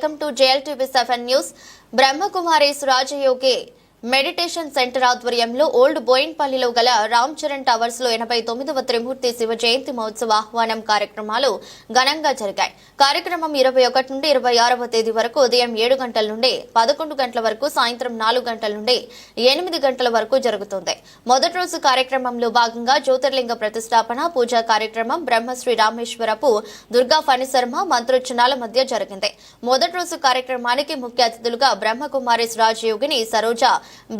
Welcome to JLTV7 news. Brahma Kumaris Rajayogi meditation centre ఆధ్వర్యంలో old బోయిన్పల్లిలో గల రామ్ చరణ్ టవర్స్ లో 89వ త్రిమూర్తి శివ జయంతి మహోత్సవ ఆహ్వానం కార్యక్రమాలు ఘనంగా జరిగాయి. కార్యక్రమం 21 నుండి 26వ తేదీ వరకు ఉదయం 7 గంటల నుండి 11 గంటల వరకు, సాయంత్రం 4 గంటల నుండి 8 గంటల వరకు జరుగుతుంది. మొదటి రోజు కార్యక్రమంలో భాగంగా జ్యోతిర్లింగ ప్రతిష్టాపన, పూజా కార్యక్రమం బ్రహ్మశ్రీ రామేశ్వరపు దుర్గా ఫణిశర్మ మంత్రోచ్చరణల మధ్య జరిగింది. మొదటి రోజు కార్యక్రమానికి ముఖ్య అతిథులుగా Brahma Kumaris Rajyogini Saroja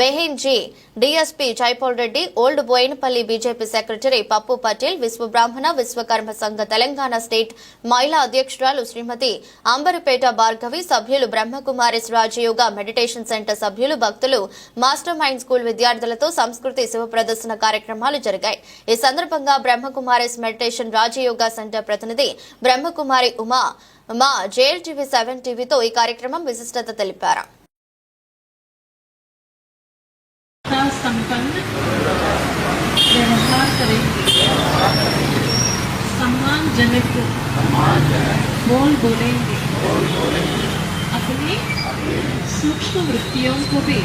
Behenji, DSP Jaipal Reddy, old Bowenpally BJP secretary Pappu Patel, Vishwabrahmana Vishwakarma సంఘ తెలంగాణ స్టేట్ మహిళా అధ్యక్షురాలు శ్రీమతి అంబరిపేట భార్గవి, సభ్యులు బ్రహ్మకుమారీస్ రాజయోగ మెడిటేషన్ సెంటర్ సభ్యులు, భక్తులు, మాస్టర్ మైండ్ స్కూల్ విద్యార్థులతో సంస్కృతి శివ ప్రదర్శన కార్యక్రమాలు జరిగాయి. ఈ సందర్భంగా బ్రహ్మకుమారీస్ మెడిటేషన్ రాజయోగ సెంటర్ ప్రతినిధి బ్రహ్మకుమారి ఉమా మా JLTV7 టీవీతో ఈ కార్యక్రమం విశిష్టత తెలిపారు. संपन्न व्यवहार करेंगे, सम्मानजनक बोल बोलेंगे, अपनी सूक्ष्म वृत्तियों को भी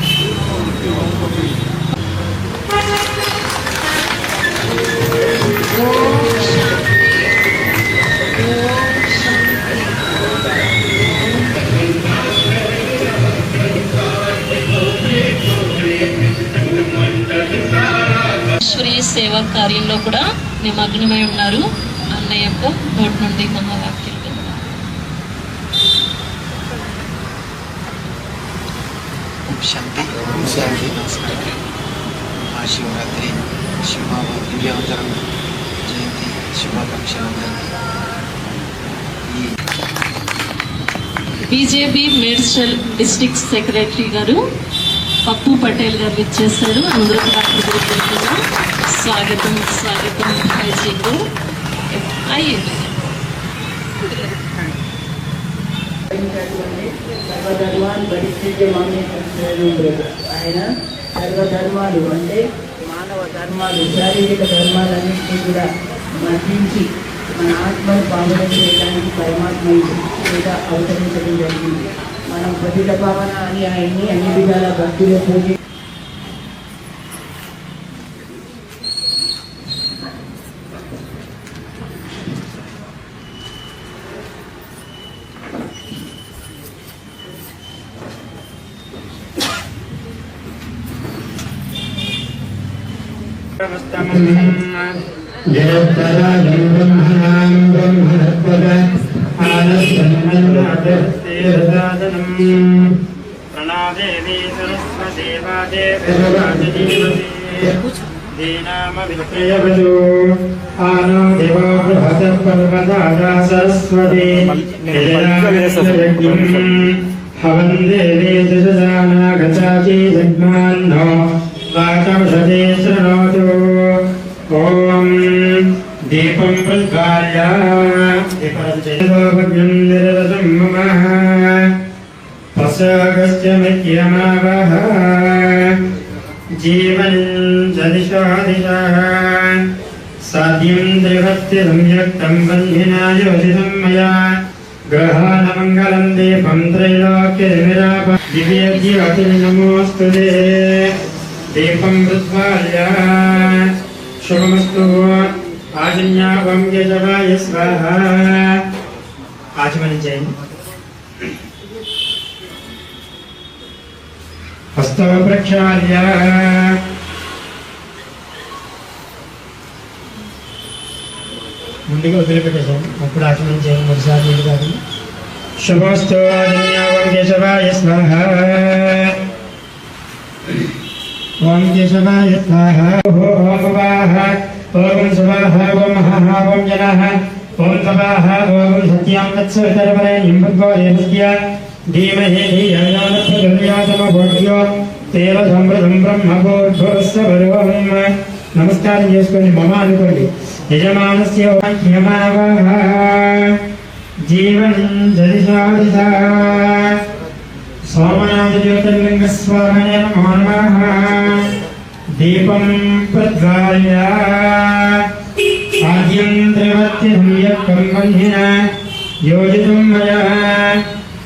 సేవా కార్యంలో కూడా నిమగ్నమై ఉన్నారు. అన్నయ్య యొక్క నోటి నుండి మహావాక్యాలు. శాంతి నమస్కారం. మహాశివరాత్రి శివబాబా దివ్యావతారం జయంతి శుభాకాంక్షలందరికీ. బీజేపీ మేడ్చల్ డిస్ట్రిక్ట్ సెక్రటరీ గారు పప్పు పటేల్ గారు విచ్చేశారు. అందరూ स्वागतम स्वागतम जी को आइए. ఆయన సర్వధర్మాలు అంటే మానవ ధర్మాలు, శారీరక ధర్మాలన్నింటినీ కూడా మర్దించి మన ఆత్మను పావనం చేయడానికి పరమాత్మ కూడా అవతరించడం జరిగింది. మనం పతిత భావన అని ఆయన్ని అన్ని విధాల భక్తులు పూజ जयत्तराजं ब्रह्मणां ब्रह्मणस्पद आनन्दमन्नादस्तेरदादनं प्रणादेवी सरस्वती वादेवराजजीवते दीनामवित्रयवतु आनो देवो बृहदपर्वतारा सरस्वती निजनागयज्ञं हवं देवी दुजदानागताची जग्मान्नो वाचौषधे शृणोतु. ओम दीपं प्रज्वाल्य दीपज्योतिं निरतं मम पसगस्यमित्यमावह जीवनं जदिशो दिशः साध्यं त्रिवत्तिरं यक्तं बन्धिना योजितं मया ग्रहाणमङ्गलं दीपं त्रैलोक्यनिराप दिव्यज्योतिर्नमोऽस्तु ते. दीपं प्रज्वाल्य शुभमस्तु. आजन्यावं यजवाय स्वाहा. आचमनं చేయండి. हस्तौ प्रक्षाल्य ముందుగా వదిలిపెట్టేసాం. అప్పుడు ఆచమనం చేయండి. మరోసారి నీళ్ళు కాదు. शुभमस्तु. आजन्यावं यजवाय स्वाहा. ओम केशवाय स्वाहा. ओम स्वाहा. ओम स्वाहा. ओम महाहा. ओम जनः. ओम स्वाहा. ओम सत्यं तत्सवितर्वरेण्यं भर्गो देवस्य धीमहि धियो यो न प्रचोदयात् तेन समृद्धं ब्रह्मभूर्भुवस्स भर्गं. नमस्कार చేసుకోండి. మమ అనుకోండి. యజమానస్య వాక్యమావహ జీవనం జదిశాదిశా. सोमनाथ ज्योतिर्लिंग स्वामिने नमो नमः. दीपं प्रज्वाल्य आद्यं त्रिवत्तिं यक्कं बन्धिना योजितं मया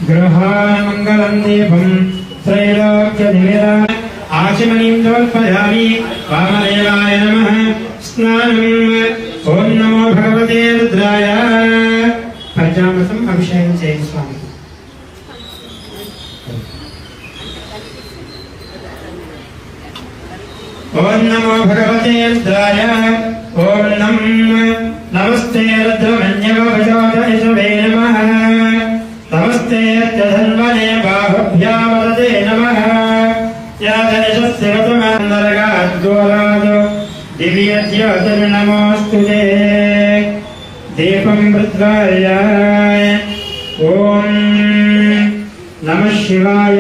गृहाय मङ्गलं दीपं त्रैलोक्यनिवेदा आचमनीं समर्पयामि वामदेवाय नमः स्नानम् ॐ नमो भगवते रुद्राय पंचामृतम् अभिषेकं చేయండి స్వామి ओम नमो भगवते रुद्राय ओम नमस्ते रुद्रमन्यवभजोदयिषवे नमः नमस्ते धन्वने बाहुभ्यां वरदे नमः यादनिशस्य वतमान्दरगाद्गोरादो दिव्यज्योतिर्नमोऽस्तुते दीपं रुद्राय ओम नमः शिवाय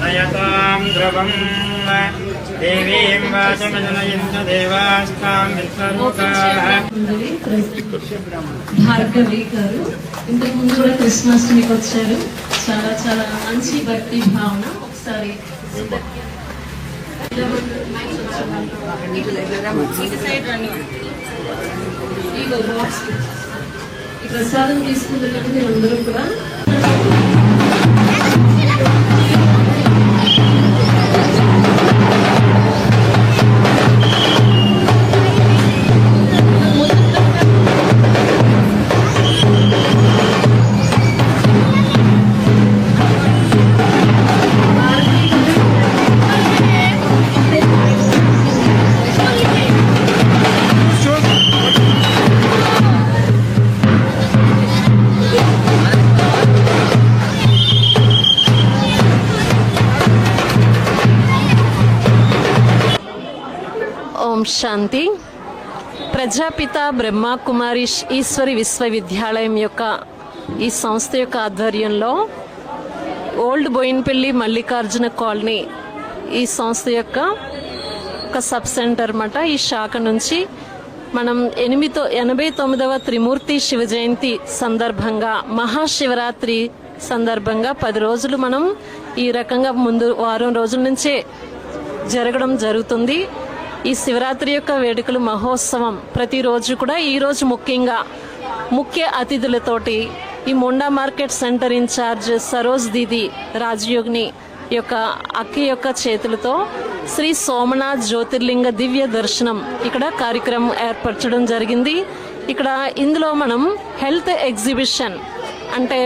नयतां द्रवम् देवीं वाचमजनयन्त देवास्तां विश्वरूपाः భార్గవి గారు ఇంతకు ముందు కూడా కృష్ణాష్టమికి వచ్చారు. చాలా చాలా మంచి భక్తి భావన. ఒకసారి ఈ ప్రసాదం తీసుకుంటున్నట్టు మీరు అందరూ కూడా ఓం శాంతి. ప్రజాపిత బ్రహ్మకుమారి ఈశ్వరి విశ్వవిద్యాలయం యొక్క ఈ సంస్థ యొక్క ఆధ్వర్యంలో ఓల్డ్ బోయిన్పల్లి మల్లికార్జున కాలనీ ఈ సంస్థ యొక్క ఒక సబ్ సెంటర్ అన్నమాట. ఈ శాఖ నుంచి మనం 89వ త్రిమూర్తి శివ జయంతి సందర్భంగా మహాశివరాత్రి సందర్భంగా 10 రోజులు మనం ఈ రకంగా ముందు వారం రోజుల నుంచే జరగడం జరుగుతుంది. ఈ శివరాత్రి యొక్క వేడుకలు మహోత్సవం ప్రతిరోజు కూడా ఈరోజు ముఖ్యంగా ముఖ్య అతిథులతోటి ఈ Monda market centre incharge Saroj Didi Rajayogini యొక్క అక్క యొక్క చేతులతో శ్రీ సోమనాథ్ జ్యోతిర్లింగ దివ్య దర్శనం ఇక్కడ కార్యక్రమం ఏర్పరచడం జరిగింది. ఇక్కడ ఇందులో మనం హెల్త్ ఎగ్జిబిషన్ అంటే